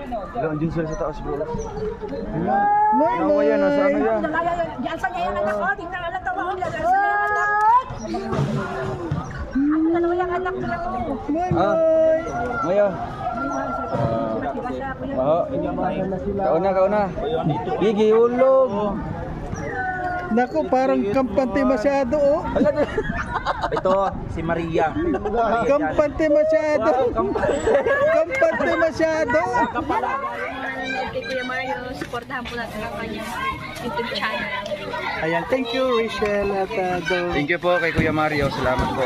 Wala, andyan sila sa taas bro. Ano yan? Nasa ano yan? Diyan sa niya yung anak ko. Tingnan na lang tawa ko. Diyan sa niya yung anak. Ako dalawa yung anak ko. Maya. Kauna. Gigi, ulog. Naku, parang kampante masyado oh. Ito, si Maria. Kampante masyado. Kampante masyado. Kay Kuya Mario, supportahan po natin ang kanyang YouTube channel. Ayan, thank you Rachel at Thank you po kay Kuya Mario. Salamat po.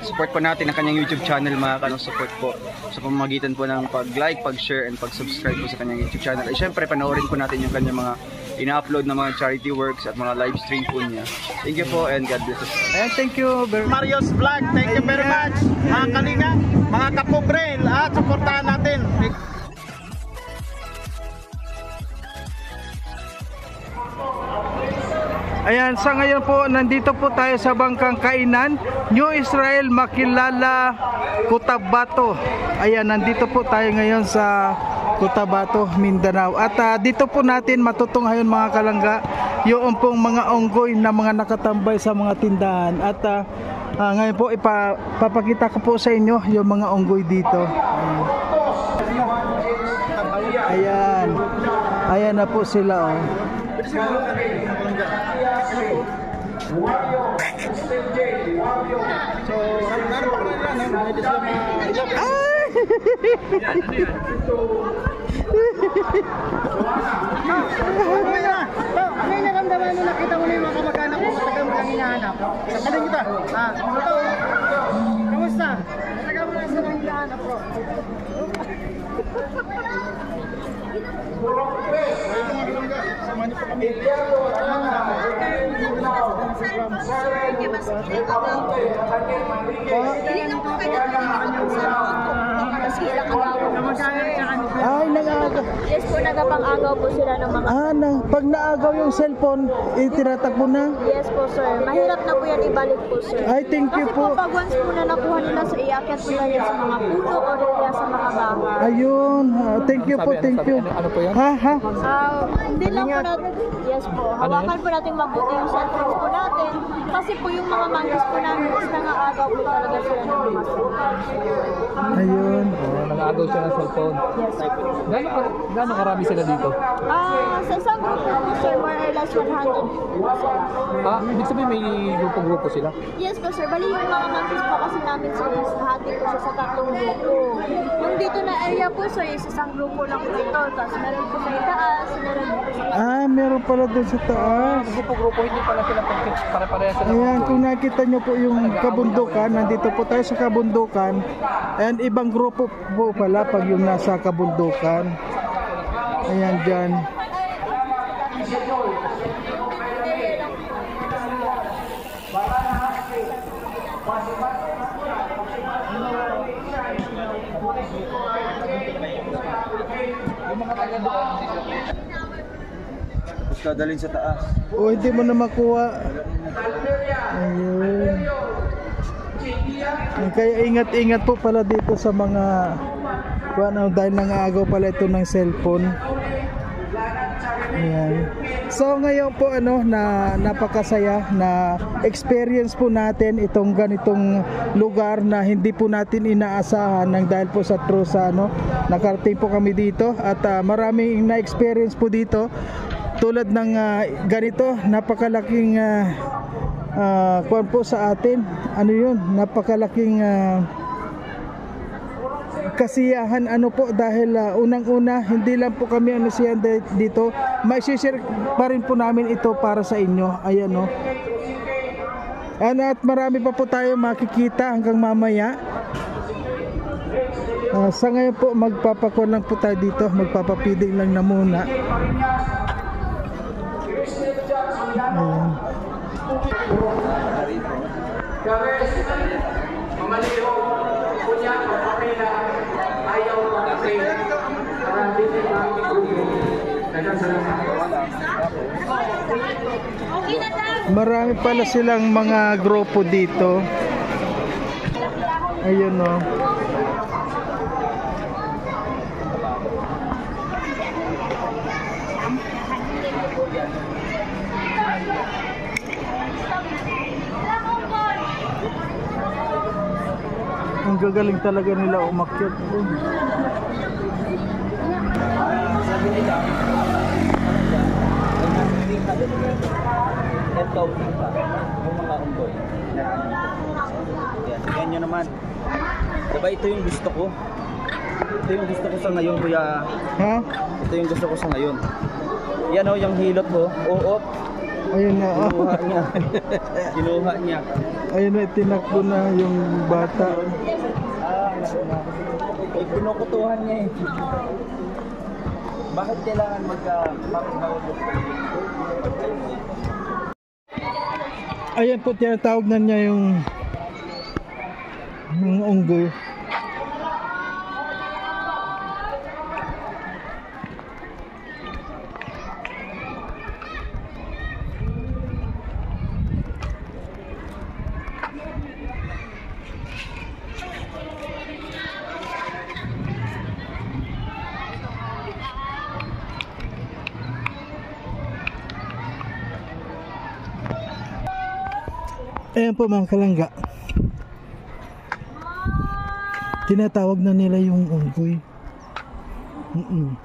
Support po natin ang kanyang YouTube channel, mga kanong support po sa pamamagitan po ng pag-like, pag-share, and pag-subscribe po sa kanyang YouTube channel. At syempre, panoorin po natin yung kanyang mga ina-upload na mga charity works at mga live stream po niya. Thank you po and God bless us. Ayan, thank you very much. Mario's Vlog, thank you very much. Mga kalinga, mga kapobre, at supportahan natin. Ayan, sa ngayon po, nandito po tayo sa Bangkang Kainan, New Israel, Makilala, Cotabato. Ayan, nandito po tayo ngayon sa Cotabato, Mindanao. At dito po natin matutunghayan mga kalangga, yung pong mga onggoy na mga nakatambay sa mga tindahan. At ngayon po, ipapakita ko po sa inyo yung mga onggoy dito. Ayan. Ayan na po sila oh. Ano yung naramdaman mo? Nakita mo na yung mga kamag-anak mo? Matagal mo lang hinahanap. Sabihin kita. Kamusta? Matagal mo lang silang hinahanap bro. Ay, nag-aagaw. Yes po, nagapang-agaw po sila ng mga... Pag naagaw yung cellphone, itinatakbo na? Yes po sir, mahirap na po yan ibalik po sir. Ay, thank you Kasi po. pag once po na nakuha nila sa iakyat nila yan sa mga puno o kaya sa mga bahay. Ayun, thank you po, thank you. Ano po yan? Ha? Hindi lang po natin, yes po, hawakan po natin mabuti yung cellphones po natin. Kasi po yung mga manggis po namin is nangaagaw po talaga sila ng mga cellphone. Ayun. Nag-aagaw siya ng cellphone. Yes po. Gano'ng karami sila dito? Sa isang grupo po sir, more or less 100 po sir. Ibig sabihin may grupo-grupo sila? Yes po sir, bali yung mga manggis po kasi namin sir is hati po siya sa tatlong grupo. Yung dito na area po sir is isang grupo lang po ito. Tapos meron po sa itaas, meron po sa Meron pala doon sa taas. Grupo-grupo, hindi pala sila pare-pareha sila. Ayan, kung nakita nyo po yung kabundukan, nandito po tayo sa kabundukan. And ibang grupo po pala pag yung nasa kabundukan. Ayan dyan. Tapos dadalhin sa taas. O hindi mo na makuha. Ayun. Kaya ingat-ingat po pala dito sa mga dahil nangaagaw pala ito ng cellphone. Ayan. So ngayon po na napakasaya na experience po natin itong ganitong lugar na hindi po natin inaasahan nang dahil po sa trusa nakarating po kami dito at maraming na-experience po dito tulad ng ganito napakalaking kuwan po sa atin napakalaking kasiyahan po dahil unang-una hindi lang po kami siyan dito, mai-share pa rin po namin ito para sa inyo. Ayan at marami pa po tayo makikita hanggang mamaya. Sa ngayon po magpapakuan lang po tayo dito, magpapapidig lang na muna. Ayan. Marami pala silang mga grupo dito. Ayun Ang gagaling talaga nila umakyat. Sabi nila, ito yung mga unggoy. Yan nyo naman. Diba ito yung gusto ko? Ito yung gusto ko sa ngayon, kuya. Ha? Ito yung gusto ko sa ngayon. Yan o, yung hilot ko. Oo. Ayun na. Kinuha niya. Kinuha niya. Ayun na, tinakbo na yung bata. Kinukutuhan niya eh. Bakit kailangan magpapagawag? Ayan po, tinatawag na niya yung unggoy. Ayan po mga kalangga, tinatawag na nila yung unggoy. Ayan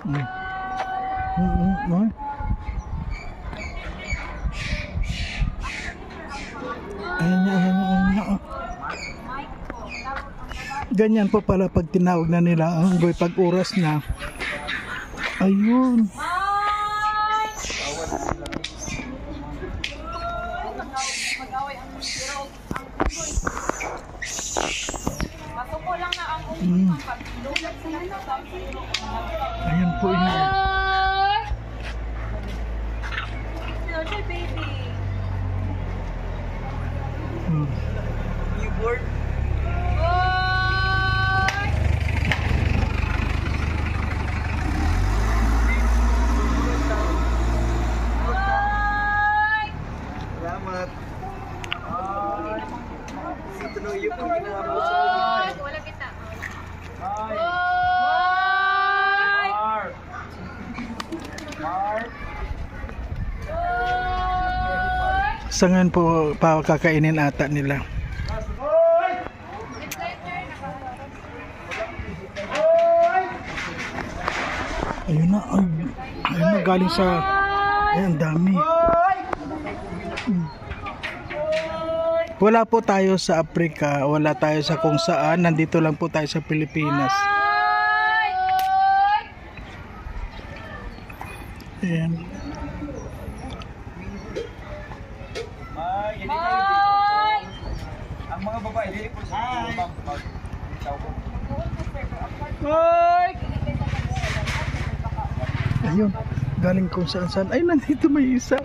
na. Ganyan po pala pag tinawag na nila ang unggoy pag oras na. Ayun. Ayan po yun. Newborn? Salamat. Tuloy yung ginagawa sa Wala kita. Sa ngayon po kakainin ata nila. Ayun na, ayun na galing sa, ayun, dami. Wala po tayo sa Africa, wala tayo sa kung saan, nandito lang po tayo sa Pilipinas. Ayan. Ang mga babae, hindi po sa Ayun, galing kung saan saan. Ay, nandito may isa.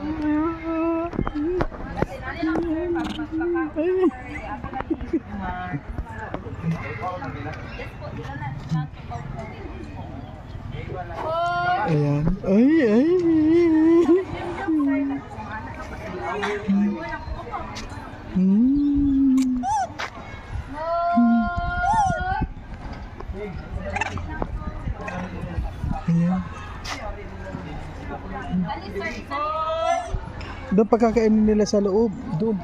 Ayan. Ay. Ayan. Doon pagkakainin nila sa loob. Doon.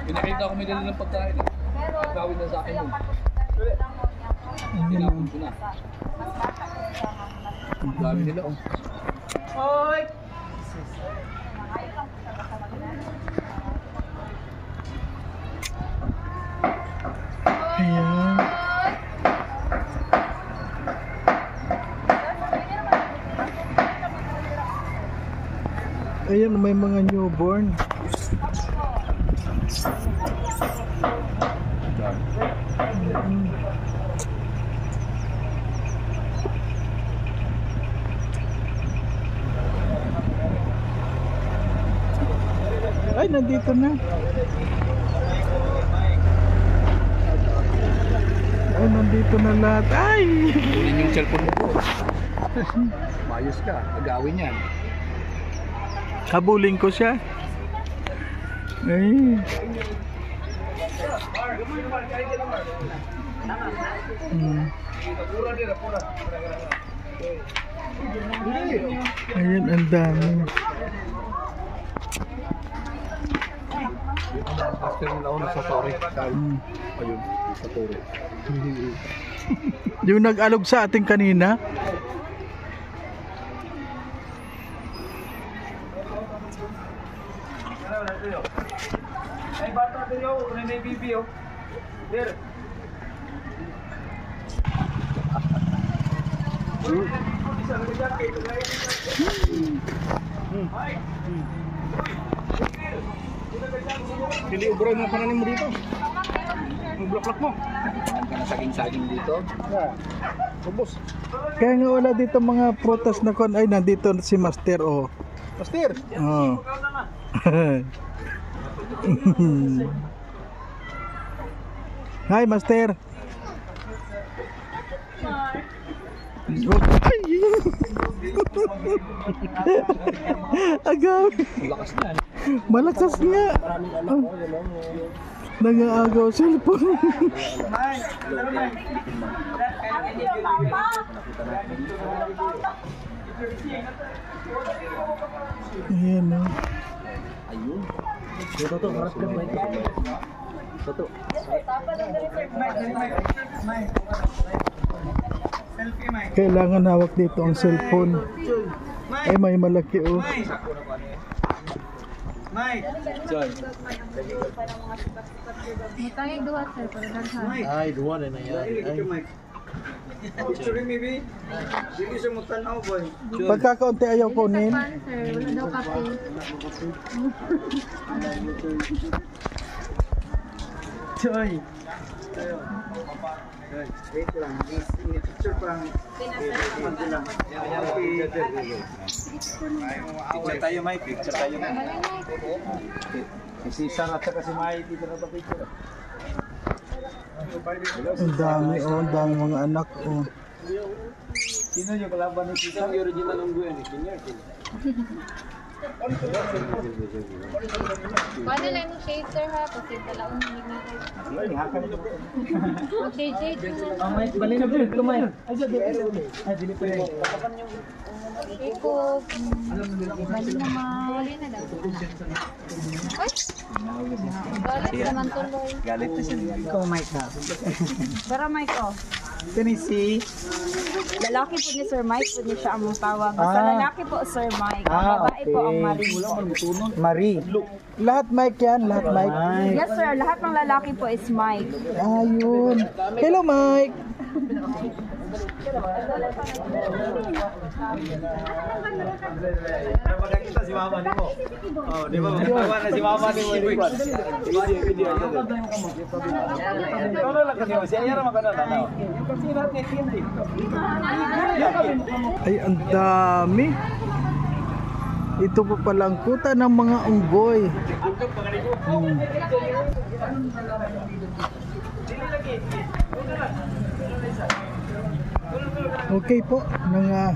Pinakita ko may dala ng pagkain. Gawin na sa akin yun. Ayan. Tinapon ko na. Gawin nila oh. Hoy! Ayan. Ayan, may mga newborn. Ay, nandito na. Ay, nandito na lahat. Ay! Kunin yung cellphone mo po. Mayos ka. Agawin yan. Habulin ko siya. Ay. Ayan, ang dami. master nila ako sa Torre. Ayun, sa Torre. Yung nag-alog sa ating kanina. Ay, bata tayo, may bibi oh. There. Hindi ubro na pananim mo dito. Ang block mo. Ka na saging-saging dito. Ubos. Kaya nga wala dito mga prutas na kon. Ay, nandito si Master, oh. Master. Oh. Hi, Master. Ay! Agaw. Lakas na. Malakas nga. Nag-aagaw cellphone. Ayan o. Ayun. Toto, harap ka ba ito? Toto. Kailangan hawak dito ang cellphone. Ay, may malaki oh. Mutangig duha sir, para daghan. Ay, duwa na na yan. Pagkakaunti ayaw kunin. Pan sir, wala daw kape. Choy. Wait lang, picture pang. Picture tayo, Mike. Picture tayo, Mike. Si Sarah at saka si Mike dito na picture. Ang dami oh, ang dami mga anak oh. Sino yung kalaban ni Tita? Yung original ng Gwen. Paano lang yung shade sir ha? Kasi talagang mag-shade. Balik na dito, Mike. Ay, dili pa rin. Iko, bali na daw. Ay! Galit naman tuloy. Galit na siya. Ikaw, Mike na. Pero Mike oh. Si Lalaki po ni Sir Mike po niya siya ang tawag. Basta lalaki po Sir Mike. Ang babae po ang Marie. Marie. Lahat Mike yan, lahat Mike. Yes sir, lahat ng lalaki po is Mike. Ayun. Hello Mike. Napagkakita si mama ni mo. Oh, di ba? Matawa na si mama ni mo. Video. Ikaw na lang kasi mo. Siya yara magkano na. Kasi natin hindi. Ay, ang dami. Ito po palang kuta ng mga unggoy. Okay po, mga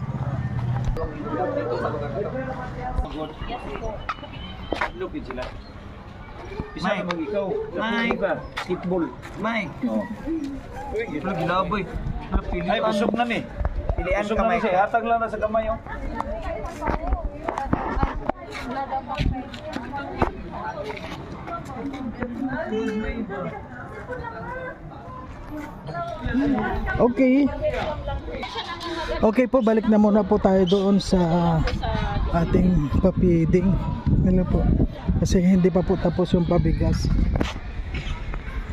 Lupit sila. Mike, mag ikaw. Mike, football. Mike. Oh. Uy, ito gilaboy. Ay, busog na ni. Pilian ka, Mike. Hatag lang na sa kamay, oh. okay. Okay po, balik na muna po tayo doon sa ating papiding. Ano po? Kasi hindi pa po tapos yung pabigas.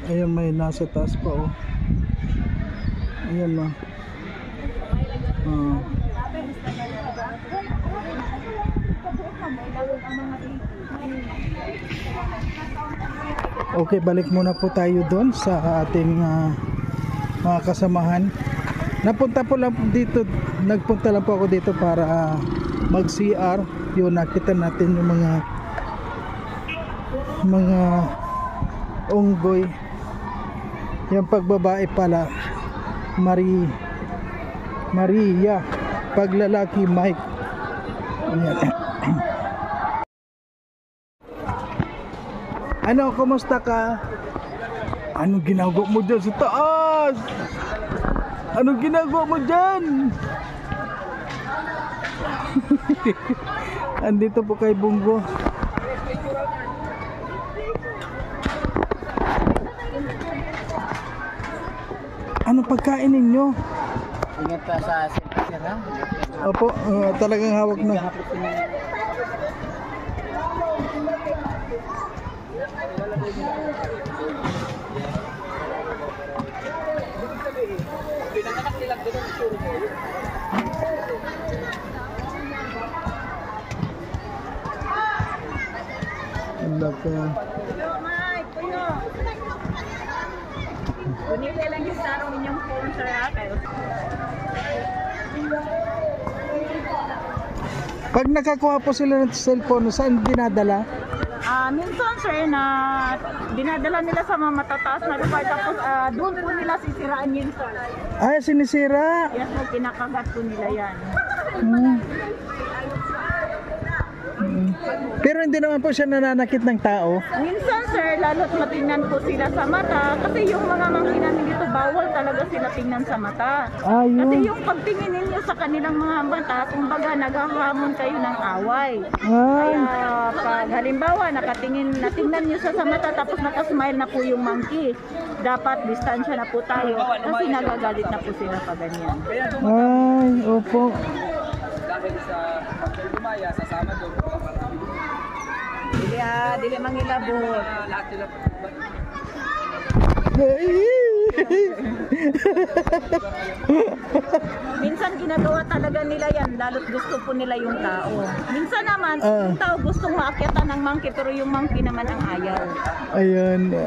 Ayun, may nasa taas pa oh. Ayan na. Okay, balik muna po tayo doon sa ating mga kasamahan. Nagpunta lang po ako dito para mag-CR. Yun, nakita natin yung mga unggoy. Yung pagbabae pala Maria, paglalaki Mike. Ayan. Ano, kumusta ka? Anong ginagawa mo dyan sa taas? Anong ginagawa mo dyan? Andito po kay Bungo. Anong pagkain ninyo? Ingat ka sa sir, ha? Opo, talagang hawak na. Wala ka. Kunili lang yung sarong ninyong phone sa kayo. Pag nakakuha po sila ng cellphone, saan dinadala? Minsan sir na dinadala nila sa mga matataas na lugar tapos doon po nila sisiraan yun sir. Ay, sinisira. Yes po, kinakagat po nila yan. Pero hindi naman po siya nananakit ng tao. Minsan sir, lalo't matingnan po sila sa mata kasi yung mga mangkinan dito bawal talaga sila tingnan sa mata. Ayun. Kasi yung pagtingin ninyo sa kanilang mga mata, kumbaga naghahamon kayo ng away. Ay. Kaya pag halimbawa natingnan nyo sa mata tapos nakasmile na po yung monkey, dapat distansya na po tayo kasi nagagalit na po sila pag ganyan. Ay, opo. Dahil sa pagkumaya, sasama doon. Dili mangilabot. Lahat sila. Minsan ginagawa talaga nila yan, lalo't gusto po nila yung tao. Minsan naman, yung tao gustong maakyatan ng monkey, pero yung monkey naman ang ayaw. Ayun.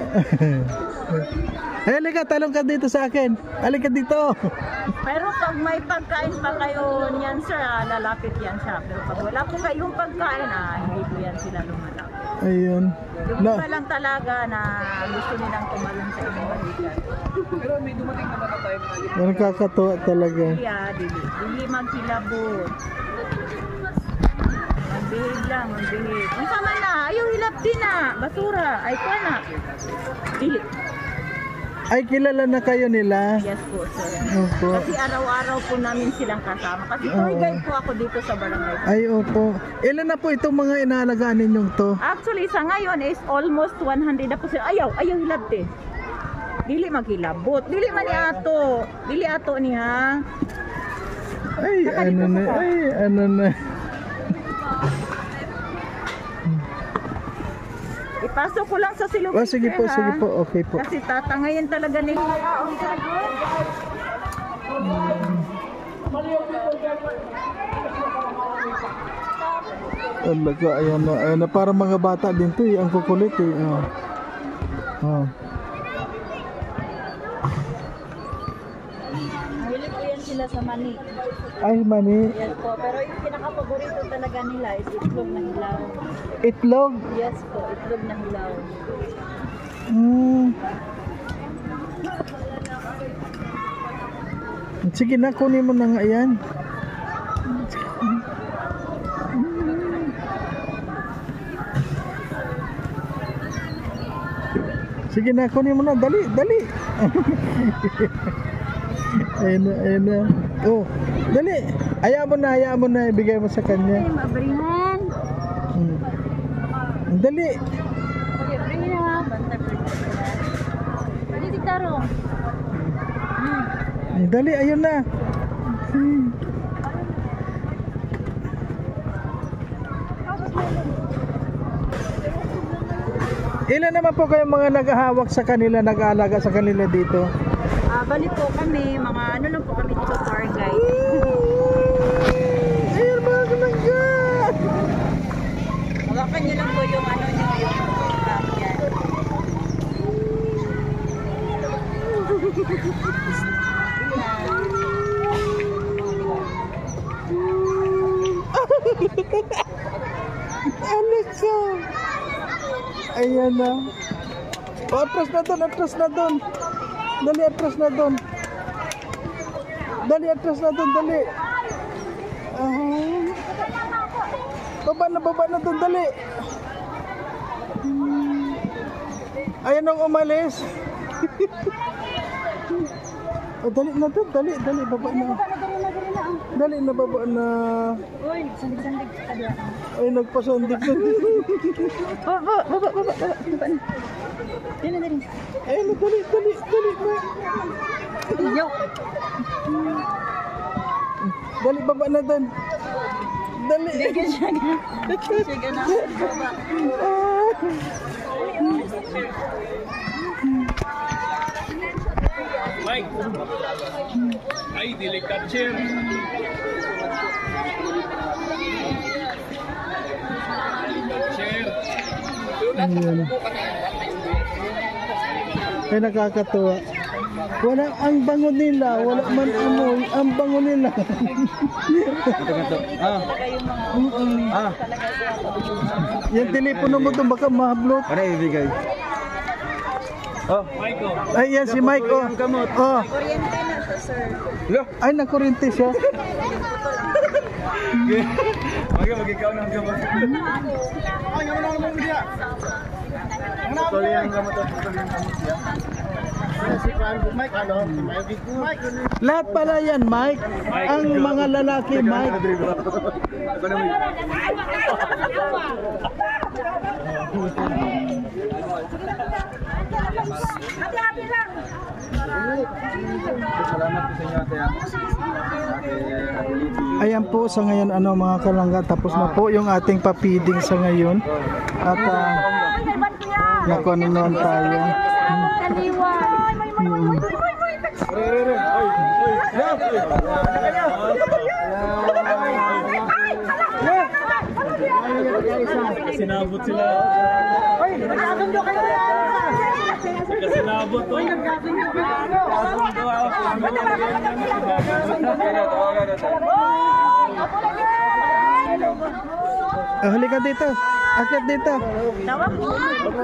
Ay, halika, talong ka dito sa akin. Halika dito. Pero pag may pagkain pa kayo niyan sir, lalapit yan siya. Pero pag wala po kayong pagkain, hindi po yan sila lumalapit. Ayun. Yung iba lang talaga na gusto nilang tumalon sa inyong balikan. Pero may dumating naman na tayo na Nakakatuwa talaga. Dili maghilabot. Magbihig lang, magbihig. Ang sama na, ayaw hilap din na. Basura, ay ko na. Dili. Ay, kilala na kayo nila? Yes po, sir. Opo. Kasi araw-araw po namin silang kasama. Kasi tour guide po ako dito sa barangay. Ay, opo. Ilan na po itong mga inaalagaan ninyong to? Actually, sa ngayon is almost 100 na po sila. Ayaw hilab din. Dili maghilabot. Dili man ni ato. Dili ato niya. Ay, ano na. Ay, ano na. Ipasok ko lang sa silong. Oh, sige po, sige po. Okay po. Kasi tatangayin talaga nila. Talaga, ayan na. Ayan na, para mga bata din to eh. Ang kukulit eh. Hili po yan sila sa mani. Ay, mani. Yes po. Pero yung pinaka-paborito talaga nila is itlog na hilaw. Itlog? Yes po, itlog na hilaw. Sige na, kunin mo na nga yan. Sige na, kunin mo na. Dali, dali. Ayun na, ayun na. Oh, dali. Hayaan mo na. Ibigay mo sa kanya. Ay, mabrihan. Dali. Okay, bring it up. Bantay po. Pwede si Taro. Dali, ayun na. Ilan naman po kayong mga naghahawak sa kanila, nag-aalaga sa kanila dito? Bali po kami, mga ano lang po kami dito, tour guide. Ayun mga kalangga! Hawakan nyo lang po yung ano nyo, yung yan. Alexa! Ayan na. Oh, atras na doon, atras na doon. Dali, atras na doon. Dali, atras na doon, dali. Baba na doon, dali. Ayan ang umalis. Oh, dali na doon, dali, baba na. Dali na, baba na. Uy, sandig-sandig. Ay, nagpasandig na. Baba na. Dali na. Ayun na, dali na. Dali, baba na doon. Dali. Sige na. Mike! Ay, dili capture! Ayan. Ay, nakakatuwa. Wala ang bango nila, wala man amoy, ang bango nila. Yung telepono mo doon baka mahablot. Ano ibigay? Oh, Ay, yan si Mike, oh. Oh. Kuryente na siya, sir. Ay, nakuryente siya. Mag-ikaw ng gamot. Ay, yung mga naman niya. Tuloy ang gamot at tuloy ang gamot niya. Si Mike, ano? Si Mike. Lahat pala yan, Mike. Ang mga lalaki, Mike. Salamat po sa inyo, ate. Ayan po sa ngayon ano mga kalangga, tapos na po yung ating papiding sa ngayon. At nakununan tayo. Sinabot sila. Sinabot to. Halika dito. Akyat dito.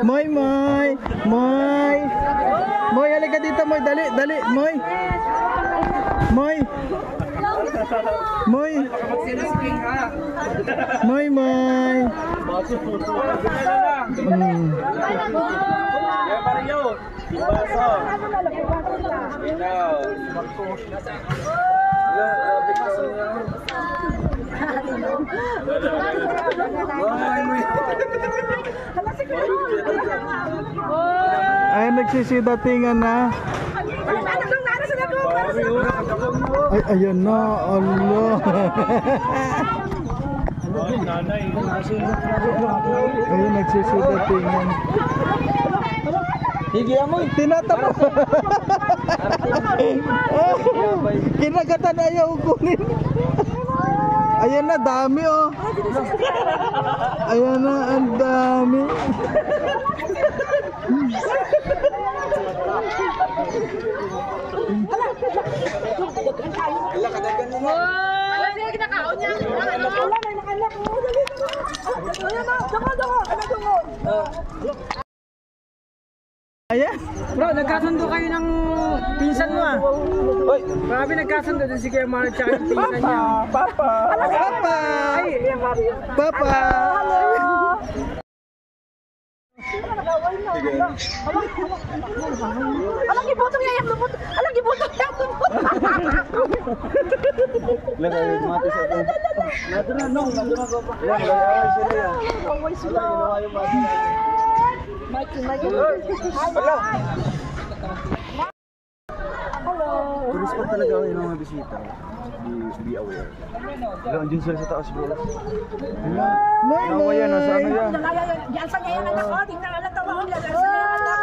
Moy, Moy. Moy. Moy, halika dito, Moy. Dali, dali, Moy. Moy. Moy. Moy, Moy. Mario, ibasa. Ay, nagsisidatingan na. Ay, ayun na. Allah. Nanay. Ayun, nagsisidatingan. Higi amoy. Tinatapa. Kinagatan ayaw kunin. Ayan na, dami oh. Ayan na, ang dami. Ayan. Bro, nagkasundo kayo ng pinsan mo ah. Hoy, Grabe, nagkasundo din si Kuya Mario tsaka yung pinsan niya. Papa. Papa. Alang gibutong yayak lumot. Alang gibutong yayak lumot. lagay mati sa ito. Always slow. Mikey. Tulis pa talaga yung mga bisita. Be aware. Wala, andyan sila sa taas, bro. Moy, Ano yan? Nasa ano yan? Diyan sa ngayon anak ko. Tingnan anak ko. Diyan sa ngayon anak.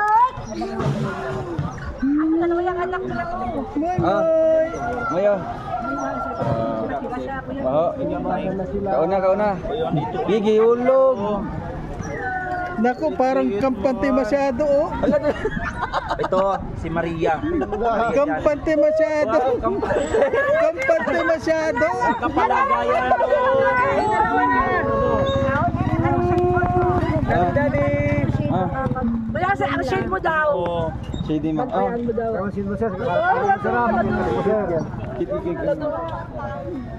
Ang dalawa yung anak ko lang. Moy, Ah. Moy. Maya. Kauna. Gigi, ulog. Naku, parang kampante masyado oh. Ito, si Maria. Kampante masyado. Kampante masyado. Kapalagayan. Daddy. Wala sa ang shade mo daw. Shady man. Ah.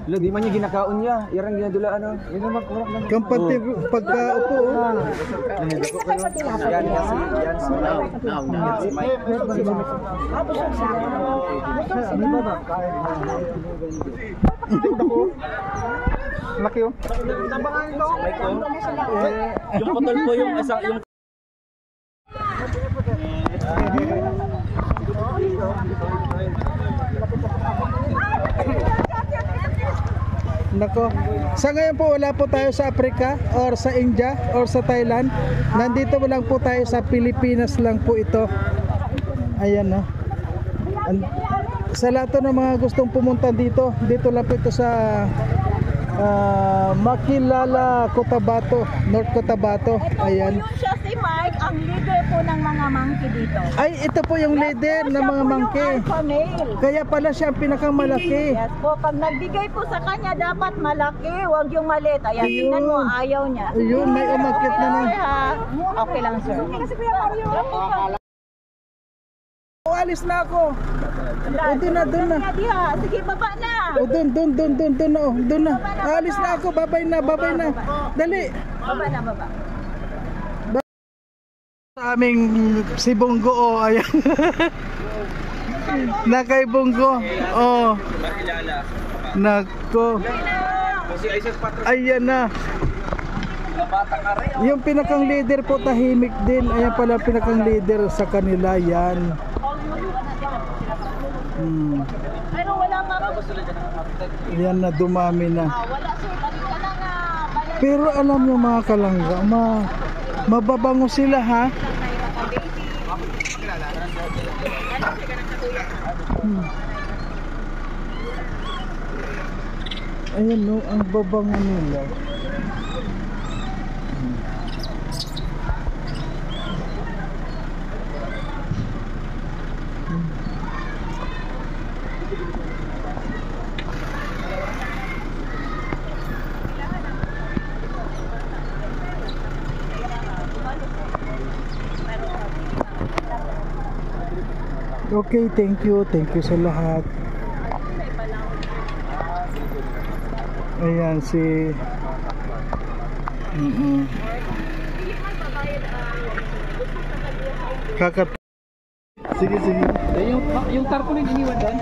Lo, di man niya ginakaon niya. Irang ginadula ano. Kampante pagkaupo oh. Yan si Mike. Laki oh. Yung putol po yung isang yung nako. Sa ngayon po wala po tayo sa Africa or sa India or sa Thailand. Nandito lang po tayo sa Pilipinas lang po ito. Ayan, no. Sa lahat ng mga gustong pumunta dito, dito lang po ito sa Makilala, Cotabato, North Cotabato. Ayan. Yun siya si Mike, ang leader po ng mga monkey dito. Ay, ito po yung leader ng mga monkey. Alpha male. Kaya pala siya ang pinakamalaki. Yes po, pag nagbigay po sa kanya, dapat malaki, wag yung maliit. Ayan, Ayun. tingnan mo, ayaw niya. Ayun, may umakit na na. Sir, ha? Okay lang, sir. Kasi Kuya Mario. O, alis na ako. O, doon na. Sige, baba na. O, doon na. O, doon na. Alis na ako, babay na. Dali. Baba na, baba. Sa aming si Bongo, o, ayan. Na kay Bongo. O. Nako. Ayan na. Yung pinakang leader po tahimik din. Ayan pala pinakang leader sa kanila. Yan. Pero wala pa rin. Yan na, dumami na. Wala, sir. Balik ka na nga. Balik. Pero alam nyo mga kalangga, mababango sila, ha? Ayan, no, ang babango nila. Okay, thank you sa lahat. Ayan si Kakat. Sige. Yung tarpaulin iniwan doon.